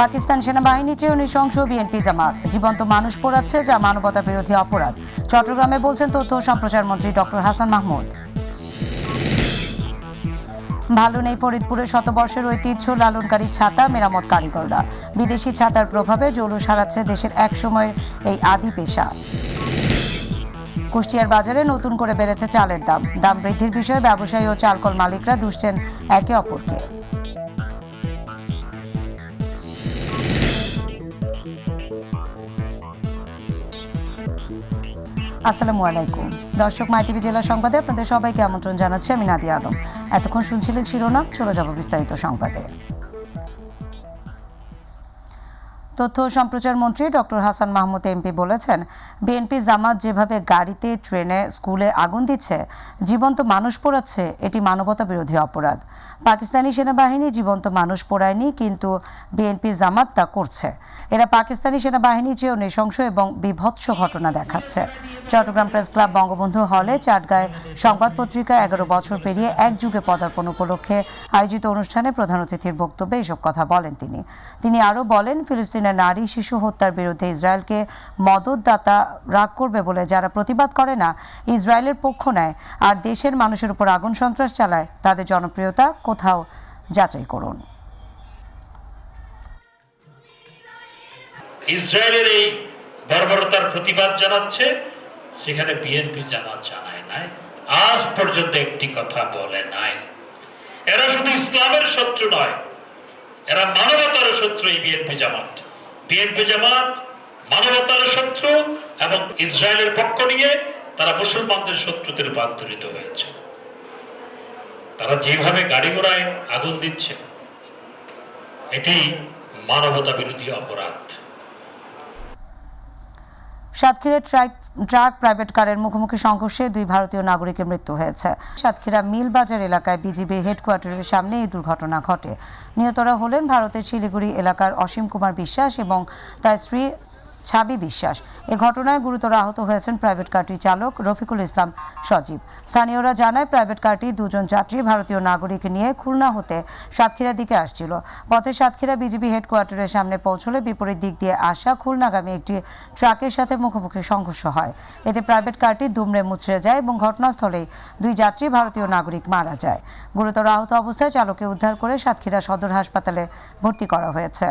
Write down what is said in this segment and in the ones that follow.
পাকিস্তান সেনাবাহিনী চেয়েও নৃশংস বিএনপি জামাত, জীবন্ত মানুষ পোড়াচ্ছে যা মানবতা বিরোধী অপরাধ। চট্টগ্রামে বলছেন তথ্য ও সম্প্রচার মন্ত্রী ডক্টর হাসান মাহমুদ। ভালো নেই ফরিদপুরের শতবর্ষের ঐতিহ্য লালনকারী ছাতা মেরামত কারিগররা। বিদেশি ছাতার প্রভাবে জৌলুস হারাচ্ছে দেশের একসময়ের এই আদি পেশা। কুষ্টিয়ার বাজারে নতুন করে বেড়েছে চালের দাম। দাম বৃদ্ধির বিষয়ে ব্যবসায়ী ও চালকল মালিকরা দুষছেন একে অপরকে। আসসালামু আলাইকুম দর্শক, মাই টিভি জেলা সংবাদে আপনাদের সবাইকে আমন্ত্রণ জানাচ্ছি আমি নাদিয়া আলম। এতক্ষণ শুনছিলেন শিরোনাম, চলে যাব বিস্তারিত সংবাদে। তথ্য ও সম্প্রচার মন্ত্রী ডক্টর হাসান মাহমুদ এমপি বলেছেন, বিএনপি জামাত যেভাবে গাড়িতে, ট্রেনে, স্কুলে আগুন দিচ্ছে, জীবন্ত মানুষ পোড়াচ্ছে, এটি মানবতা বিরোধী অপরাধ। পাকিস্তানি সেনাবাহিনী জীবন্ত মানুষ পোড়ায়নি, কিন্তু বিএনপি জামাত তা করছে। এরা পাকিস্তানি সেনাবাহিনী চেয়েও নৃশংস এবং বিভৎস ঘটনা দেখাচ্ছে। চট্টগ্রাম প্রেস ক্লাব বঙ্গবন্ধু হলে চাটগাঁয় সংবাদ পত্রিকা 11 বছর পেরিয়ে এক যুগে পদার্পণ উপলক্ষে আয়োজিত অনুষ্ঠানে প্রধান অতিথির বক্তব্যে এসব কথা বলেন তিনি আরও বলেন, ফিলিস্তিনের নারী শিশু হত্যার বিরুদ্ধে ইসরায়েলকে মদতদাতা রাগ করবে বলে যারা প্রতিবাদ করে না, ইসরায়েলের পক্ষ নেয় আর দেশের মানুষের উপর আগুন সন্ত্রাস চালায়, তাদের জনপ্রিয়তা কোথাও যাচাই করুন। ইসরায়েলের এই বর্বরতার প্রতিবাদ জানাচ্ছে, সেখানে বিএনপি জামাত জানায় নাই, আজ পর্যন্ত একটি কথা বলে নাই। এরা শুধু ইসলামের শত্রু নয়, এরা মানবতার শত্রু। এই বিএনপি জামাত মানবতার শত্রু এবং ইসরায়েলের পক্ষ নিয়ে তারা মুসলমানদের শত্রুতে রূপান্তরিত হয়েছে। তারা যেভাবে গাড়ি ঘোড়ায় আগুন দিচ্ছে, এটি মানবতা বিরোধী অপরাধ। সাতক্ষীরার ট্রাক প্রাইভেট কারের মুখোমুখি সংঘর্ষে 2 ভারতীয় নাগরিকের মৃত্যু হয়েছে। সাতক্ষীরা মিল বাজার এলাকায় বিজিবির হেডকোয়ার্টারের সামনে এই দুর্ঘটনা ঘটে। নিহতরা হলেন ভারতের শিলিগুড়ি এলাকার অসীম কুমার বিশ্বাস এবং তার স্ত্রী ছাবি বিশ্বাস। এ ঘটনায় গুরুতর আহত হয়েছেন প্রাইভেট কারটির চালক রফিকুল ইসলাম সজীব। স্থানীয়রা জানায়, প্রাইভেট কারটি 2 জন যাত্রী ভারতীয় নাগরিক নিয়ে খুলনা হতে সাতক্ষীরার দিকে আসছিল। পথে সাতক্ষীরা বিজিবি হেডকোয়ার্টারের সামনে পৌঁছলে বিপরীত দিক দিয়ে আসা খুলনাগামী একটি ট্রাকের সাথে মুখোমুখি সংঘর্ষ হয়। এতে প্রাইভেট কারটি দুমড়ে মুচড়ে যায় এবং ঘটনাস্থলেই 2 যাত্রী ভারতীয় নাগরিক মারা যায়। গুরুতর আহত অবস্থায় চালককে উদ্ধার করে সাতক্ষীরা সদর হাসপাতালে ভর্তি করা হয়েছে।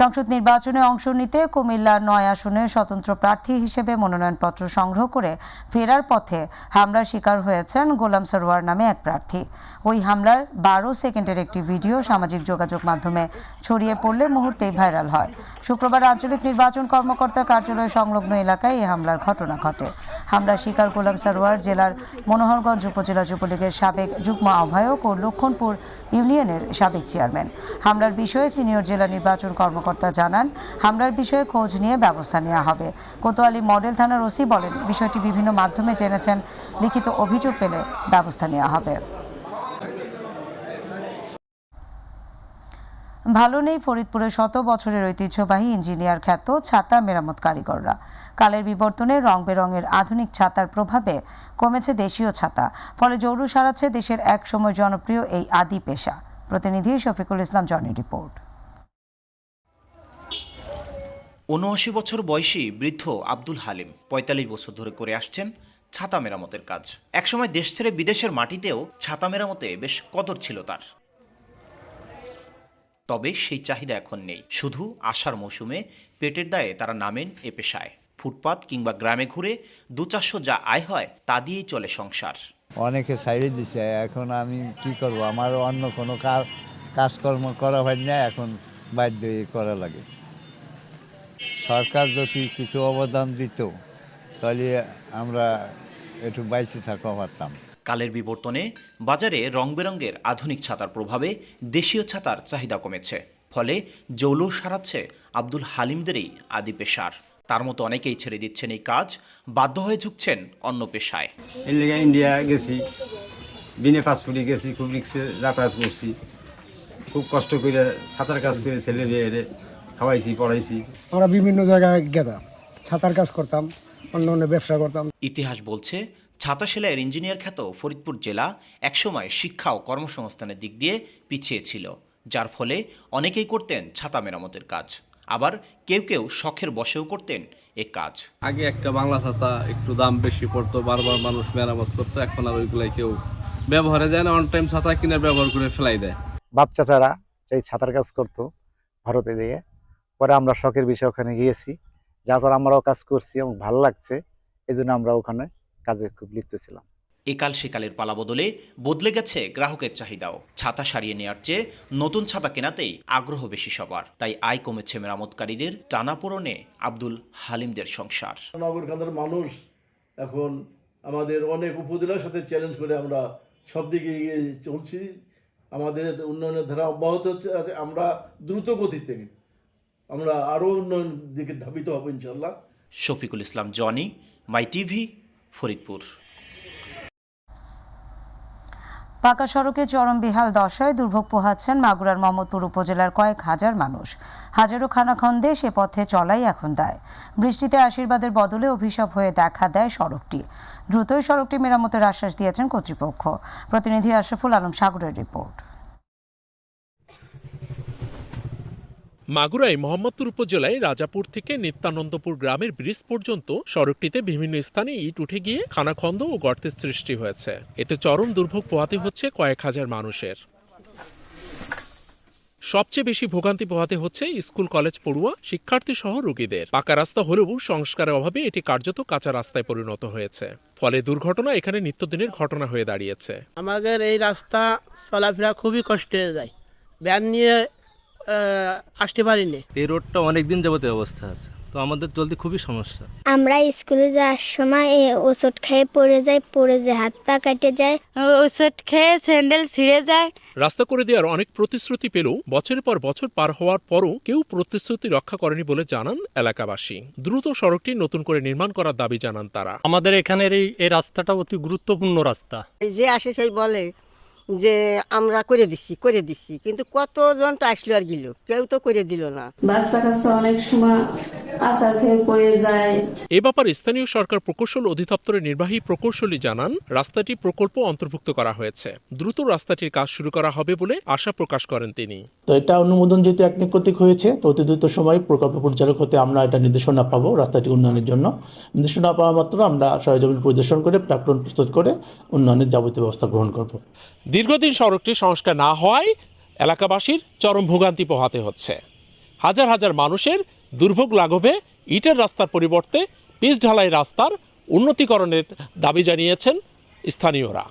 সংসদ নির্বাচনে অংশ নিতে কুমিল্লা 9 আসনে স্বতন্ত্র প্রার্থী হিসেবে মনোনয়নপত্র সংগ্রহ করে ফেরার পথে হামলার শিকার হয়েছেন গোলাম সরোয়ার নামে এক প্রার্থী। ওই হামলার 12 সেকেন্ডের একটি ভিডিও সামাজিক যোগাযোগ মাধ্যমে ছড়িয়ে পড়লে মুহূর্তেই ভাইরাল হয়। শুক্রবার আঞ্চলিক নির্বাচন কর্মকর্তার কার্যালয় সংলগ্ন এলাকায় এই হামলার ঘটনা ঘটে। হামলার শিকার গোলাম সরোয়ার জেলার মনোহরগঞ্জ উপজেলা যুবলীগের সাবেক যুগ্ম আহ্বায়ক ও লক্ষণপুর ইউনিয়নের সাবেক চেয়ারম্যান। হামলার বিষয়ে সিনিয়র জেলা নির্বাচন কর্মকর্তা জানান, হামলার বিষয়ে খোঁজ নিয়ে ব্যবস্থা নেওয়া হবে। কোতোয়ালি মডেল থানার ওসি বলেন, বিষয়টি বিভিন্ন মাধ্যমে জেনেছেন, লিখিত অভিযোগ পেলে ব্যবস্থা নেওয়া হবে। ভালো নেই ফরিদপুরের 100 বছরের ঐতিহ্যবাহী ইঞ্জিনিয়ার খ্যাত ছাতা মেরামত কারিগররা। কালের বিবর্তনে রং বেরঙের আধুনিক ছাতার প্রভাবে কমেছে দেশীয় ছাতা, ফলে জৌলুস হারাচ্ছে দেশের এক সময় জনপ্রিয় এই আদি পেশা। প্রতিনিধি শফিকুল ইসলাম জনির রিপোর্ট। ৭৯ বছর বয়সী বৃদ্ধ আব্দুল হালিম ৪৫ বছর ধরে করে আসছেন ছাতা মেরামতের কাজ। একসময় দেশ ছেড়ে বিদেশের মাটিতেও ছাতা মেরামতে বেশ কদর ছিল তার। তবে সেই চাহিদা এখন নেই। শুধু আষাঢ় মৌসুমে পেটের দায়ে তারা নামেন এ পেশায়। ফুটপাত কিংবা গ্রামে ঘুরে 2-400 যা আয় হয় তা দিয়েই চলে সংসার। অনেকে ছাড়িয়ে দিছে, এখন আমি কি করব, আমার অন্য কোনো কাজকর্ম করা হয় না, এখন বাধ্য করা লাগে। সরকার যদি কিছু অবদান দিত তাহলে আমরা একটু বাইচে থাকতে পারতাম। কালের বিবর্তনে বাজারে রং বেরঙের আধুনিক ছাতার প্রভাবে দেশীয় ছাতার চাহিদা কমেছে, ফলে জৌলুস হারাচ্ছে আব্দুল হালিমদেরই আদি পেশার। তার মতো অনেকেই ছেড়ে দিচ্ছেন এই কাজ, বাধ্য হয়ে ঝুঁকছেন অন্য পেশায়। এর লেগে ইন্ডিয়া গেছি, বিনে পাসপোর্টে গেছি, খুব রিক্সে যাতায়াত করছি, খুব কষ্ট করে ছাতার কাজ করে ছেলে মেয়েরে খাওয়াইছি, পড়াইছি। আমরা বিভিন্ন জায়গায় গেতাম, ছাতার কাজ করতাম, অন্য অন্য ব্যবসা করতাম। ইতিহাস বলছে ছাতা সেলাইয়ের ইঞ্জিনিয়ার খ্যাত ফরিদপুর জেলা একসময় শিক্ষা ও কর্মসংস্থানের দিক দিয়ে পিছিয়ে ছিল, যার ফলে অনেকেই করতেন ছাতা মেরামতের কাজ, আবার কেউ কেউ শখের বশেও করতেন এ কাজ। আগে একটা বাংলা ছাতা একটু দাম বেশি পড়তো, বারবার মানুষ মেরামত করতো, এখন আর ওইগুলাই কেউ ব্যবহারে যায় না, অন টাইম ছাতা কিনে ব্যবহার করে ফেলাই দেয়। বাপ চাচারা সেই ছাতার কাজ করতো ভারতে গিয়ে, পরে আমরা শখের বিষয়ে ওখানে গিয়েছি, যার পর আমরাও কাজ করছি এবং ভালো লাগছে, এই জন্য আমরা ওখানে কাজে খুব লিপ্ত ছিলাম। একাল সেকালের পালা বদলে গেছে গ্রাহকের চাহিদাও। ছাতা সারিয়ে নেওয়ার চেয়ে নতুন ছাতা কেনাতেই আগ্রহ বেশি সবার, তাই আয় কমেছে মেরামতকারীদের, টানাপোড়েনে আব্দুল হালিমদের সংসার। নগরকান্দার মানুষ এখন আমাদের অনেক উপজেলার সাথে চ্যালেঞ্জ করে আমরা সব দিকে এগিয়ে চলছি। আমাদের উন্নয়নের ধারা অব্যাহত হচ্ছে, আমরা দ্রুত গতিতে আমরা আরও উন্নয়ন দিকে ধাবিত হব ইনশাল্লাহ। শফিকুল ইসলাম জনি, মাই টিভি, ফরিদপুর। পাকা সড়কে চরম বেহাল দশায় দুর্ভোগ পোহাচ্ছেন মাগুরার মোহাম্মদপুর উপজেলার কয়েক হাজার মানুষ। হাজারো খানাখন্দে সে পথে চলাই এখন দায়। বৃষ্টিতে আশীর্বাদের বদলে অভিশাপ হয়ে দেখা দেয় সড়কটি। দ্রুতই সড়কটি মেরামতের আশ্বাস দিয়েছেন কর্তৃপক্ষ। প্রতিনিধি আশরাফুল আলম সাগরের রিপোর্ট। মাগুরায় মোহাম্মদপুর উপজেলায় রাজাপুর থেকে নিত্যানন্দপুর গ্রামের ব্রিজ পর্যন্ত সড়কটিতে বিভিন্ন স্থানে ইট উঠে গিয়ে খানাখন্দ ও গর্তের সৃষ্টি হয়েছে। এতে চরম দুর্ভোগ পোহাতে হচ্ছে কয়েক হাজার মানুষের। সবচেয়ে বেশি ভোগান্তি পোহাতে হচ্ছে স্কুল কলেজ পড়ুয়া, শিক্ষার্থী সহ রোগীদের। পাকা রাস্তা হলেও সংস্কারের অভাবে এটি কার্যত কাঁচা রাস্তায় পরিণত হয়েছে, ফলে দুর্ঘটনা এখানে নিত্যদিনের ঘটনা হয়ে দাঁড়িয়েছে। আমাদের এই রাস্তা চলাফেরা খুবই কষ্ট হয়ে যায়, ভ্যান নিয়ে আসতে পারিনি। এই রোডটা অনেকদিন যাবতীয় অবস্থা আছে, তো আমাদের চলতে খুবই সমস্যা। আমরা স্কুলে যাওয়ার সময় ওষুধ খেয়ে পড়ে যায়, হাত পা কেটে যায়, ওষুধ খেয়ে স্যান্ডেল ছিঁড়ে যায়। রাস্তা করে দেওয়ার অনেক প্রতিশ্রুতি পেলেও বছরের পর বছর পার হওয়ার পরও কেউ প্রতিশ্রুতি রক্ষা করেনি বলে জানান এলাকাবাসী। দ্রুত সড়কটি নতুন করে নির্মাণ করার দাবি জানান তারা। আমাদের এখানের এই রাস্তাটা অতি গুরুত্বপূর্ণ রাস্তা। যে আসে সেই বলে যে আমরা করে দিচ্ছি, কিন্তু কতজন তো আসলো আর গেল, কেউ তো করে দিল না। বাচ্চা কাচ্চা অনেক সময় আসার খেয়ে পড়ে যায়। এ ব্যাপারে স্থানীয় সরকার প্রকৌশল অধিদপ্তরের নির্বাহী প্রকৌশলী জানান, রাস্তাটি প্রকল্প অন্তর্ভুক্ত করা হয়েছে, দ্রুত রাস্তাটির কাজ শুরু করা হবে বলে আশা প্রকাশ করেন তিনি। তো এটা অনুমোদন যেহেতু একনিক কর্তৃক হয়েছে, তো অতি দ্রুত সময় প্রকল্প পরিচালক হতে আমরা এটা নির্দেশনা পাবো রাস্তাটি উন্নয়নের জন্য। নির্দেশনা পাওয়া মাত্র আমরা সরেজমিন পরিদর্শন করে প্ল্যাটফর্ম প্রস্তুত করে উন্নয়নের যাবতীয় ব্যবস্থা গ্রহণ করব। দীর্ঘদিন সড়কটি সংস্কার না হওয়ায় এলাকাবাসীর চরম ভোগান্তি পোহাতে হচ্ছে। হাজার হাজার মানুষের দুর্ভোগ লাঘবে ইটের রাস্তার পরিবর্তে পিচ ঢালাই রাস্তার উন্নতিকরণের দাবি জানিয়েছেন স্থানীয়রা।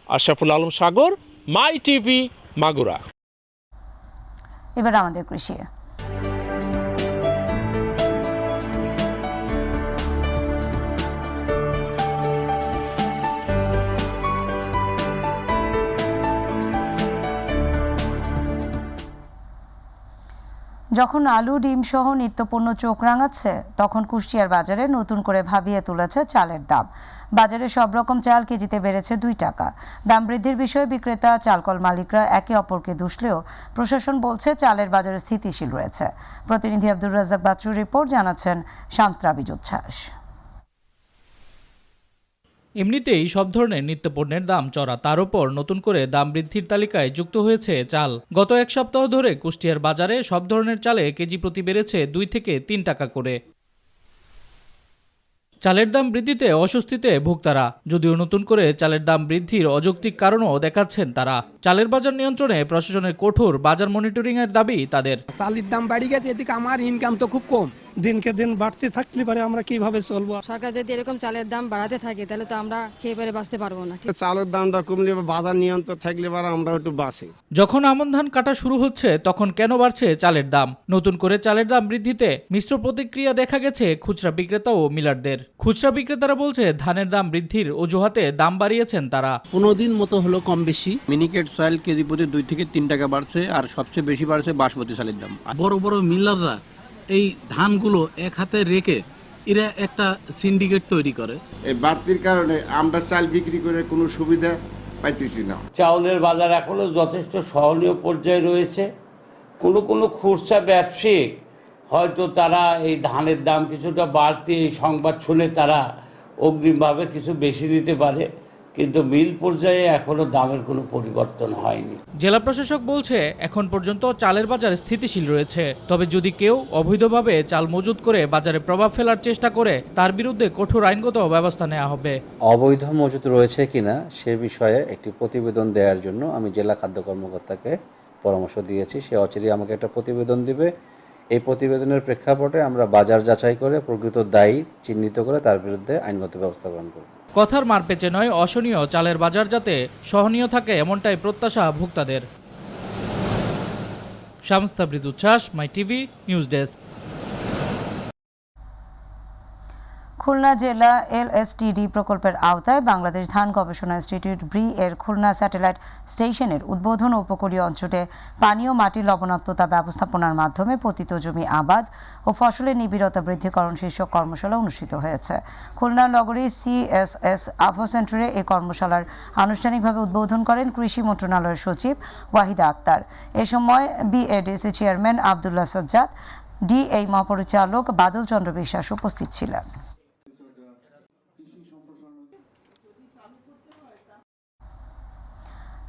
আশরাফুল আলম সাগর, মাই টিভি, মাগুরা। এবার আমাদের কৃষি। যখন আলু, ডিম সহ নিত্যপণ্য চোখ রাঙাচ্ছে, তখন কুষ্টিয়ার বাজারে নতুন করে ভাবিয়ে তুলেছে চালের দাম। বাজারে সব রকম চাল কেজিতে বেড়েছে 2 টাকা। দাম বৃদ্ধির বিষয়ে বিক্রেতা, চালকল মালিকরা একে অপরকে দুষলেও প্রশাসন বলছে চালের বাজারে স্থিতিশীল রয়েছে। প্রতিনিধি আব্দুর রাজ্জাক বাচ্চুর রিপোর্ট, জানাচ্ছেন শামস্ত্রাবিজ উচ্ছ্বাস। এমনিতেই সব ধরনের নিত্যপণ্যের দাম চড়া, তার উপর নতুন করে দাম বৃদ্ধির তালিকায় যুক্ত হয়েছে চাল। গত এক সপ্তাহ ধরে কুষ্টিয়ার বাজারে সব ধরনের চালে কেজি প্রতি বেড়েছে 2 থেকে 3 টাকা করে। চালের দাম বৃদ্ধিতে অস্বস্তিতে ভোক্তারা, যদিও নতুন করে চালের দাম বৃদ্ধির অযৌক্তিক কারণও দেখাচ্ছেন তারা। চালের বাজার নিয়ন্ত্রণে প্রশাসনের কঠোর বাজার মনিটরিং এর দাবি তাদের। চালের দাম বাড়ি গেছে, এদিকে আমার ইনকাম তো খুব কম, দিনকে দিন বাড়তে থাকলে পারে আমরা কিভাবে চলবো? সরকার যদি এরকম চালের দাম বাড়াতে থাকে তাহলে তো আমরা খেয়ে পরে বাঁচতে পারবো না। চালের দামটা কমলে বাজার নিয়ন্ত্রণ থাকলে পারে আমরা একটু বাঁচি। যখন আমন ধান কাটা শুরু হচ্ছে, তখন কেন বাড়ছে চালের দাম? নতুন করে চালের দাম বৃদ্ধিতে মিশ্র প্রতিক্রিয়া দেখা গেছে খুচরা বিক্রেতা ও মিলারদের। খুচরা বিক্রেতারা বলছে ধানের দাম বৃদ্ধির অজুহাতে দাম বাড়িয়েছেন তারা। 15 দিন মতো হলো কম বেশি। মিনিকেট চাল কেজি প্রতি 2 থেকে 3 টাকা বাড়ছে, আর সবচেয়ে বেশি বাড়ছে বাসমতি চালের দাম। বড় বড় মিলাররা এই ধানগুলো এক হাতে রেখে এরা একটা সিন্ডিকেট তৈরি করে। এই বাড়তির কারণে আমরা চাল বিক্রি করে কোনো সুবিধা পাইতেছি না। চাউলের বাজার এখনো যথেষ্ট সহনীয় পর্যায়ে রয়েছে। কোনো খুচরা ব্যবসায়িক হয়তো তারা এই ধানের দাম কিছুটা বাড়তি এই সংবাদ শুনে তারা অগ্রিমভাবে কিছু বেশি দিতে পারে, কিন্তু মিল পর্যায়ে এখনো দামের কোনো পরিবর্তন হয়নি। জেলা প্রশাসক বলছে এখন পর্যন্ত চালের বাজার স্থিতিশীল রয়েছে, তবে যদি কেউ অবৈধভাবে চাল মজুত করে বাজারে প্রভাব ফেলার চেষ্টা করে তার বিরুদ্ধে কঠোর আইনগত ব্যবস্থা নেওয়া হবে। অবৈধ মজুত রয়েছে কিনা সে বিষয়ে একটি প্রতিবেদন দেওয়ার জন্য আমি জেলা খাদ্য কর্মকর্তাকে পরামর্শ দিয়েছি। সে অচিরেই আমাকে একটা প্রতিবেদন দিবে। এই প্রতিবেদনের প্রেক্ষাপটে আমরা বাজার যাচাই করে প্রকৃত দায়ী চিহ্নিত করে তার বিরুদ্ধে আইনগত ব্যবস্থা গ্রহণ করব। কথার মারপেচে নয়, অসহনীয় চালের বাজার যাতে সহনীয় থাকে এমনটাই প্রত্যাশা ভোক্তাদের। শামস তাবরিজ উচ্ছ্বাস, মাই টিভি নিউজ ডেস্ক। খুলনা জেলা এলএসটিডি প্রকল্পের আওতায় বাংলাদেশ ধান গবেষণা ইনস্টিটিউট ব্রি এর খুলনা স্যাটেলাইট স্টেশনের উদ্বোধন ও উপকূলীয় অঞ্চলে পানি ও মাটির লবণাক্ততা ব্যবস্থাপনার মাধ্যমে পতিত জমি আবাদ ও ফসলের নিবিড়তা বৃদ্ধিকরণ শীর্ষক কর্মশালা অনুষ্ঠিত হয়েছে। খুলনা নগরী CSS আফো সেন্টারে এই কর্মশালার আনুষ্ঠানিকভাবে উদ্বোধন করেন কৃষি মন্ত্রণালয়ের সচিব ওয়াহিদা আক্তার। এ সময় BADC chairman Abdullah Sajjad, DA মহাপরিচালক বাদল চন্দ্র বিশ্বাস উপস্থিত ছিলেন।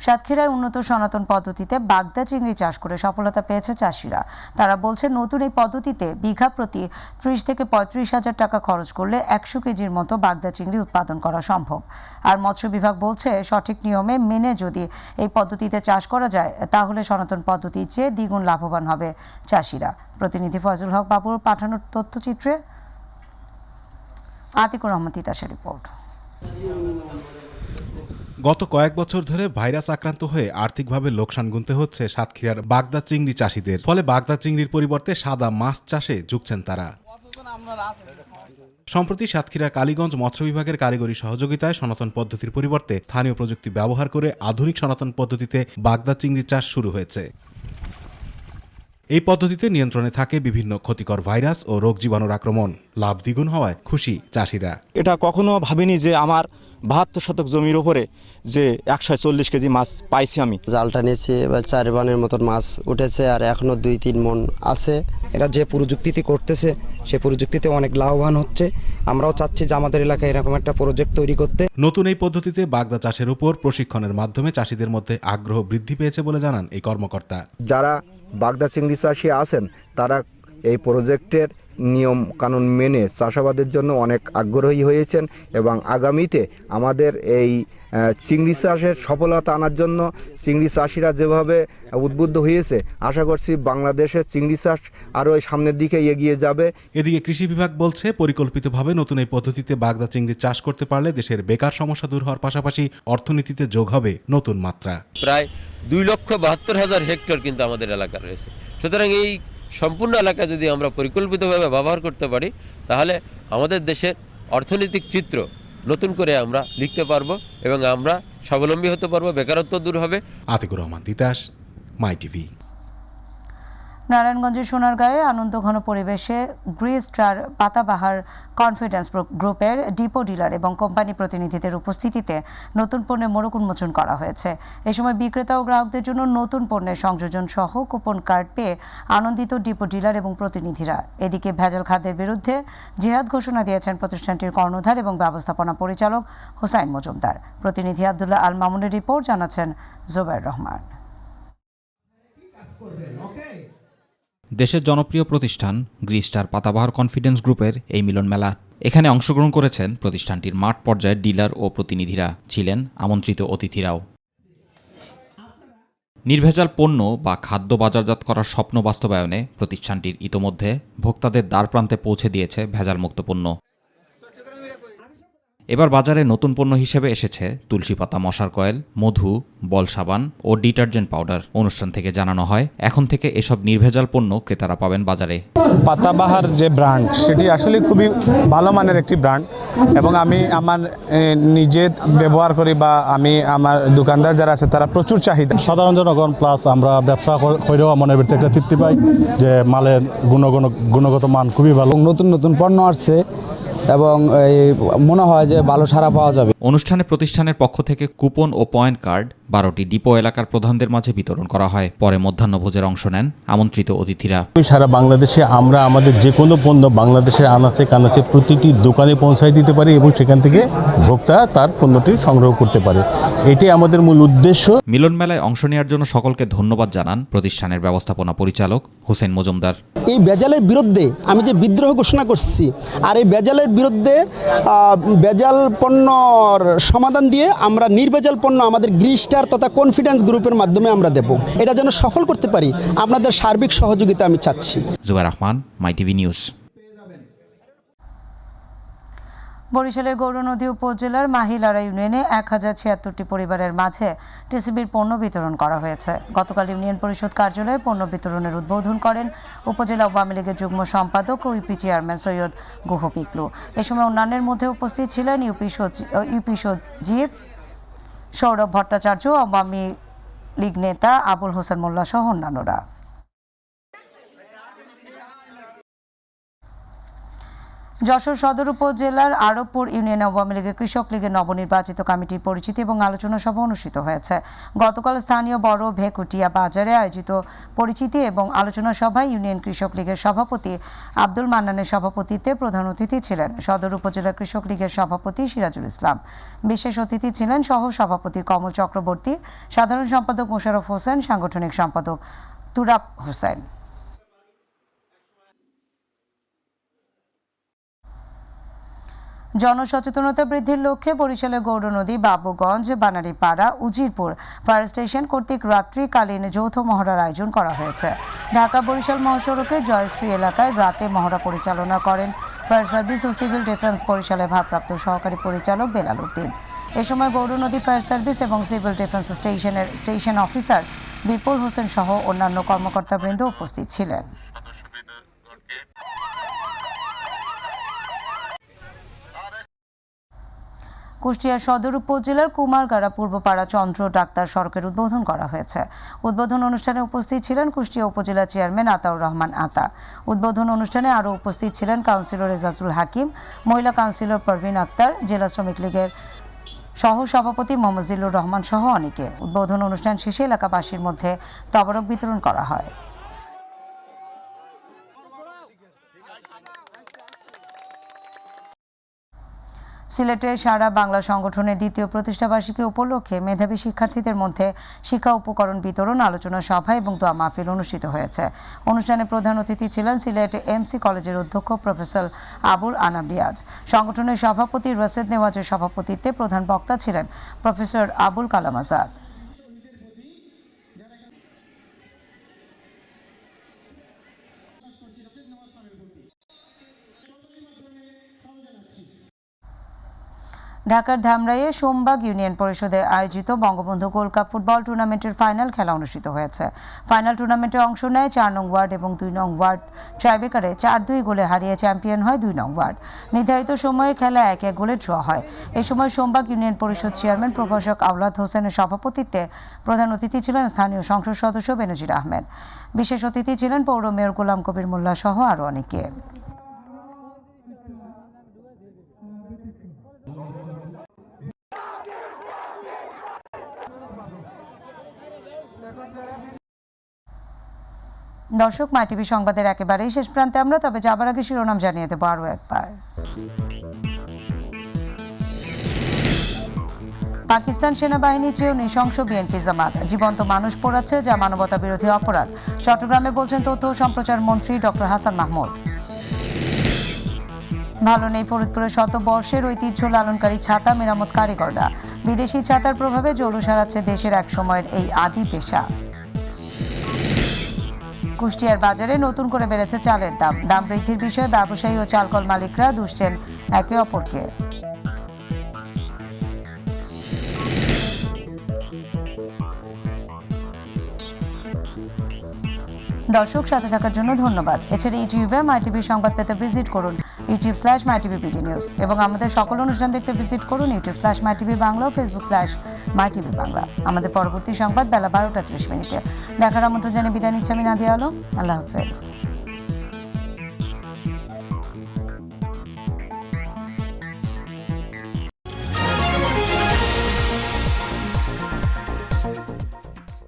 সাতক্ষীরায় উন্নত সনাতন পদ্ধতিতে বাগদা চিংড়ি চাষ করে সফলতা পেয়েছে চাষিরা। তারা বলছেন নতুন এই পদ্ধতিতে বিঘা প্রতি 30 থেকে 35 হাজার টাকা খরচ করলে 100 কেজির মতো বাগদা চিংড়ি উৎপাদন করা সম্ভব। আর মৎস্য বিভাগ বলছে সঠিক নিয়মে মেনে যদি এই পদ্ধতিতে চাষ করা যায় তাহলে সনাতন পদ্ধতির চেয়ে দ্বিগুণ লাভবান হবে চাষিরা। প্রতিনিধি ফজল হক বাবুর পাঠানোর তথ্যচিত্রে আতিকুর রহমান তিতাসের রিপোর্ট। গত কয়েক বছর ধরে ভাইরাস আক্রান্ত হয়ে আর্থিকভাবে লোকসান গুনতে হচ্ছে সাতক্ষীরার বাগদা চিংড়ি চাষিদের। ফলে বাগদা চিংড়ির পরিবর্তে সাদা মাছ চাষে ঝুঁকছেন তারা। সম্প্রতি সাতক্ষীরা কালীগঞ্জ মৎস্য বিভাগের কারিগরি সহযোগিতায় সনাতন পদ্ধতির পরিবর্তে স্থানীয় প্রযুক্তি ব্যবহার করে আধুনিক সনাতন পদ্ধতিতে বাগদা চিংড়ি চাষ শুরু হয়েছে। এই পদ্ধতিতে নিয়ন্ত্রণে থাকে বিভিন্ন ক্ষতিকর ভাইরাস ও রোগ জীবাণুর আক্রমণ। লাভ দ্বিগুণ হওয়ায় খুশি চাষিরা। এটা কখনো ভাবিনি যে আমার 72 শতক জমির উপরে যে 140 কেজি মাছ পাইছি। আমি জালটা নিয়েছি, এবার 4 বানের মতন মাছ উঠেছে আর এখনো 2-3 মণ আছে। এটা যে প্রযুক্তিতে করতেছে সে প্রযুক্তিতে অনেক লাভবান হচ্ছে। আমরাও চাচ্ছি যে আমাদের এলাকায় এরকম একটা প্রজেক্ট তৈরি করতে। নতুন এই পদ্ধতিতে বাগদা চাষের উপর প্রশিক্ষণের মাধ্যমে চাষিদের মধ্যে আগ্রহ বৃদ্ধি পেয়েছে বলে জানান এই কর্মকর্তা। যারা বাগদা চিংড়ি চাষি আছেন তারা এই প্রজেক্টের নিয়ম কানুন মেনে চাষাবাদের জন্য অনেক আগ্রহী হয়েছেন এবং আগামীতে আমাদের এই চিংড়ি চাষের সফলতা আনার জন্য চিংড়ি চাষিরা যেভাবে উদ্বুদ্ধ হয়েছে আশা করছি বাংলাদেশের চিংড়ি চাষ আরও সামনের দিকে এগিয়ে যাবে। এদিকে কৃষি বিভাগ বলছে পরিকল্পিতভাবে নতুন এই পদ্ধতিতে বাগদা চিংড়ি চাষ করতে পারলে দেশের বেকার সমস্যা দূর হওয়ার পাশাপাশি অর্থনীতিতে যোগ হবে নতুন মাত্রা। প্রায় 2,72,000 হেক্টর কিন্তু আমাদের এলাকা রয়েছে। সুতরাং এই সম্পূর্ণ এলাকা যদি আমরা পরিকল্পিতভাবে ব্যবহার করতে পারি তাহলে আমাদের দেশের অর্থনৈতিক চিত্র নতুন করে আমরা লিখতে পারবো এবং আমরা স্বাবলম্বী হতে পারবো, বেকারত্ব দূর হবে। আতিকুর রহমান তিতাস, মাই টিভি। নারায়ণগঞ্জের সোনারগাঁয়ে আনন্দঘন পরিবেশে গ্রিস্টার পাতাবাহার কনফিডেন্স গ্রুপের ডিপো ডিলার এবং কোম্পানি প্রতিনিধিদের উপস্থিতিতে নতুন পণ্যের মোড়ক উন্মোচন করা হয়েছে। এ সময় বিক্রেতা ও গ্রাহকদের জন্য নতুন পণ্যের সংযোজন সহ কুপন কার্ড পেয়ে আনন্দিত ডিপো ডিলার এবং প্রতিনিধিরা। এদিকে ভেজাল খাদ্যের বিরুদ্ধে জিহাদ ঘোষণা দিয়েছেন প্রতিষ্ঠানটির কর্ণধার এবং ব্যবস্থাপনা পরিচালক হোসাইন মজুমদার। প্রতিনিধি আব্দুল্লাহ আল মামুনের রিপোর্ট, জানাচ্ছেন জোবায়ের রহমান। দেশের জনপ্রিয় প্রতিষ্ঠান গ্রিস্টার পাতাবাহার কনফিডেন্স গ্রুপের এই মিলন মেলা। এখানে অংশগ্রহণ করেছেন প্রতিষ্ঠানটির মাঠ পর্যায়ের ডিলার ও প্রতিনিধিরা, ছিলেন আমন্ত্রিত অতিথিরাও। নির্ভেজাল পণ্য বা খাদ্য বাজারজাত করার স্বপ্ন বাস্তবায়নে প্রতিষ্ঠানটির ইতোমধ্যে ভোক্তাদের দ্বারপ্রান্তে পৌঁছে দিয়েছে ভেজালমুক্ত পণ্য। এবার বাজারে নতুন পণ্য হিসেবে এসেছে তুলসী পাতা মশার কয়েল, মধু, বল সাবান ও ডিটারজেন্ট পাউডার। অনুষ্ঠান থেকে জানানো হয় এখন থেকে এসব নির্ভেজাল পণ্য ক্রেতারা পাবেন বাজারে। পাতাবাহার যে ব্র্যান্ড সেটি আসলে খুবই ভালো মানের একটি ব্র্যান্ড এবং আমি আমার নিজে ব্যবহার করি বা আমি আমার দোকানদার যারা আছে তারা প্রচুর চাহিদা। সাধারণ জনগণ প্লাস আমরা ব্যবসা করেও মনের ভিতরে একটা তৃপ্তি পাই যে মালের গুণগত মান খুবই ভালো। নতুন নতুন পণ্য আসছে এবং মনে হয় যে ভালো সাড়া পাওয়া যাবে। অনুষ্ঠানে প্রতিষ্ঠানের পক্ষ থেকে কুপন ও পয়েন্ট কার্ড 12টি ডিপো এলাকার প্রধানদের মাঝে বিতরণ করা হয়। পরে মধ্যাহ্নভোজের অংশ নেন আমন্ত্রিত অতিথিরা। সারা বাংলাদেশে আমরা আমাদের যে কোনো পণ্য বাংলাদেশের আনাচে কানাচে প্রতিটি দোকানে পৌঁছায় দিতে পারি এবং সেখান থেকে ভোক্তা তার পণ্যটি সংগ্রহ করতে পারে, এটাই আমাদের মূল উদ্দেশ্য। মিলন মেলায় অংশ নেওয়ার জন্য সকলকে ধন্যবাদ জানান প্রতিষ্ঠানের ব্যবস্থাপনা পরিচালক হোসেন মজুমদার। এই ভেজালের বিরুদ্ধে আমি যে বিদ্রোহ ঘোষণা করছি, আর এই ভেজালের বিরুদ্ধে ভেজাল পণ্যর সমাধান দিয়ে আমরা নির্ভেজাল পণ্য আমাদের গ্রিস্টার তথা কনফিডেন্স গ্রুপের মাধ্যমে আমরা দেব। এটা যেন সফল করতে পারি, আপনাদের সার্বিক সহযোগিতা আমি চাচ্ছি। জুবাইর রহমান, মাই টিভি নিউজ। বরিশালের গৌরনদী উপজেলার মাহিলারা ইউনিয়নে 1076টি পরিবারের মাঝে টিসিবির পণ্য বিতরণ করা হয়েছে। গতকাল ইউনিয়ন পরিষদ কার্যালয়ে পণ্য বিতরণের উদ্বোধন করেন উপজেলা আওয়ামী লীগের যুগ্ম সম্পাদক ও ইউপি চেয়ারম্যান সৈয়দ গুহ পিকলু। এ সময় অন্যান্যের মধ্যে উপস্থিত ছিলেন ইউপি সচিব সৌরভ ভট্টাচার্য, আওয়ামী লীগ নেতা আবুল হোসেন মোল্লা সহ অন্যান্যরা। যশোর সদর উপজেলার আরবপুর ইউনিয়ন আওয়ামী লীগের কৃষক লীগের নবনির্বাচিত কমিটির পরিচিতি এবং আলোচনা সভা অনুষ্ঠিত হয়েছে। গতকাল স্থানীয় বড় ভেকুটিয়া বাজারে আয়োজিত পরিচিতি এবং আলোচনা সভায় ইউনিয়ন কৃষক লীগের সভাপতি আব্দুল মান্নানের সভাপতিত্বে প্রধান অতিথি ছিলেন সদর উপজেলা কৃষক লীগের সভাপতি সিরাজুল ইসলাম। বিশেষ অতিথি ছিলেন সহ সভাপতি কমল চক্রবর্তী, সাধারণ সম্পাদক মোশাররফ হোসেন, সাংগঠনিক সম্পাদক তুরাব হোসেন। জনসচেতনতা বৃদ্ধির লক্ষ্যে বরিশালের গৌরনদী, বাবুগঞ্জ, বানারীপাড়া, উজিরপুর ফায়ার স্টেশন কর্তৃক রাত্রিকালীন যৌথ মহড়ার আয়োজন করা হয়েছে। ঢাকা বরিশাল মহাসড়কের জয়শ্রী এলাকায় রাতে মহড়া পরিচালনা করেন ফায়ার সার্ভিস ও সিভিল ডিফেন্স বরিশালের ভারপ্রাপ্ত সহকারী পরিচালক বেলাল উদ্দিন। এ সময় গৌরনদী ফায়ার সার্ভিস এবং সিভিল ডিফেন্স স্টেশনের স্টেশন অফিসার বিপুল হোসেন সহ অন্যান্য কর্মকর্তাবৃন্দ উপস্থিত ছিলেন। কুষ্টিয়া সদর উপজেলার কুমারগাড়া পূর্বপাড়া চন্দ্র ডাক্তার সড়কের উদ্বোধন করা হয়েছে। উদ্বোধন অনুষ্ঠানে উপস্থিত ছিলেন কুষ্টিয়া উপজেলা চেয়ারম্যান আতাউর রহমান আতা। উদ্বোধন অনুষ্ঠানে আরও উপস্থিত ছিলেন কাউন্সিলর এজাজুল হাকিম, মহিলা কাউন্সিলর পারভিন আক্তার, জেলা শ্রমিক লীগের সহ সভাপতি মোহাম্মদ জিল্লুর রহমান সহ অনেকে। উদ্বোধন অনুষ্ঠান শেষে এলাকাবাসীর মধ্যে তবরক বিতরণ করা হয়। সিলেটে সারা বাংলা সংগঠনের দ্বিতীয় প্রতিষ্ঠাবার্ষিকী উপলক্ষে মেধাবী শিক্ষার্থীদের মধ্যে শিক্ষা উপকরণ বিতরণ, আলোচনা সভা এবং দোয়া মাহফিল অনুষ্ঠিত হয়েছে। অনুষ্ঠানে প্রধান অতিথি ছিলেন সিলেট এমসি কলেজের অধ্যক্ষ প্রফেসর আবুল আনাম রিয়াজ। সংগঠনের সভাপতি রশেদ নেওয়াজের সভাপতিত্বে প্রধান বক্তা ছিলেন প্রফেসর আবুল কালাম আজাদ। ঢাকার ধামরাইয়ে সোমবাগ ইউনিয়ন পরিষদে আয়োজিত বঙ্গবন্ধু গোল্ড কাপ ফুটবল টুর্নামেন্টের ফাইনাল খেলা অনুষ্ঠিত হয়েছে। ফাইনাল টুর্নামেন্টে অংশ নেয় 4 নং ওয়ার্ড এবং 2 নং ওয়ার্ড। ট্রাইব্রেকারে 4-2 গোলে হারিয়ে চ্যাম্পিয়ন হয় 2 নং ওয়ার্ড। নির্ধারিত সময়ের খেলা 1-1 গোলে ড্র হয়। এই সময় সোমবাগ ইউনিয়ন পরিষদ চেয়ারম্যান প্রভাষক আওলাদ হোসেনের সভাপতিত্বে প্রধান অতিথি ছিলেন স্থানীয় সংসদ সদস্য বেনজির আহমেদ। বিশেষ অতিথি ছিলেন পৌর মেয়র গোলাম কবির মোল্লা সহ আরও অনেকে। দর্শক, মাই টিভি সংবাদের একেবারেই শেষ প্রান্তে আমরা, তবে যাবার আগে শিরোনাম জানিয়ে দেবো আরও একবার। পাকিস্তান সেনাবাহিনীর চেয়েও নৃশংস বিএনপি জামাত, জীবন্ত মানুষ পোড়াচ্ছে যা মানবতা বিরোধী অপরাধ। চট্টগ্রামে বলছেন তথ্য ও সম্প্রচার মন্ত্রী ডক্টর হাসান মাহমুদ। ভালো নেই ফরিদপুরের শতবর্ষের ঐতিহ্য লালনকারী ছাতা মেরামত কারিগররা। বিদেশি ছাতার প্রভাবে জৌলুস হারাচ্ছে দেশের এক সময়ের এই আদি পেশা। কুষ্টিয়ার বাজারে নতুন করে বেড়েছে চালের দাম। দাম বৃদ্ধির বিষয়ে ব্যবসায়ী ও চালকল মালিকরা দুষছেন একে অপরকে। দর্শক, সাথে থাকার জন্য ধন্যবাদ। এছাড়া ইউটিউবে মাই টিভি সংবাদ পেতে ভিজিট করুন youtube/mytvbd নিউজ এবং আমাদের সকল অনুষ্ঠান দেখতে ভিজিট করুন youtube/mytvbangla ও facebook/mytvbangla। আমাদের পরবর্তী সংবাদ বেলা 12টা 30 মিনিটে দেখার আমন্ত্রণ জানিয়ে বিদায় নিচ্ছি আমি নাদিয়া আলম। আল্লাহ হাফেজ।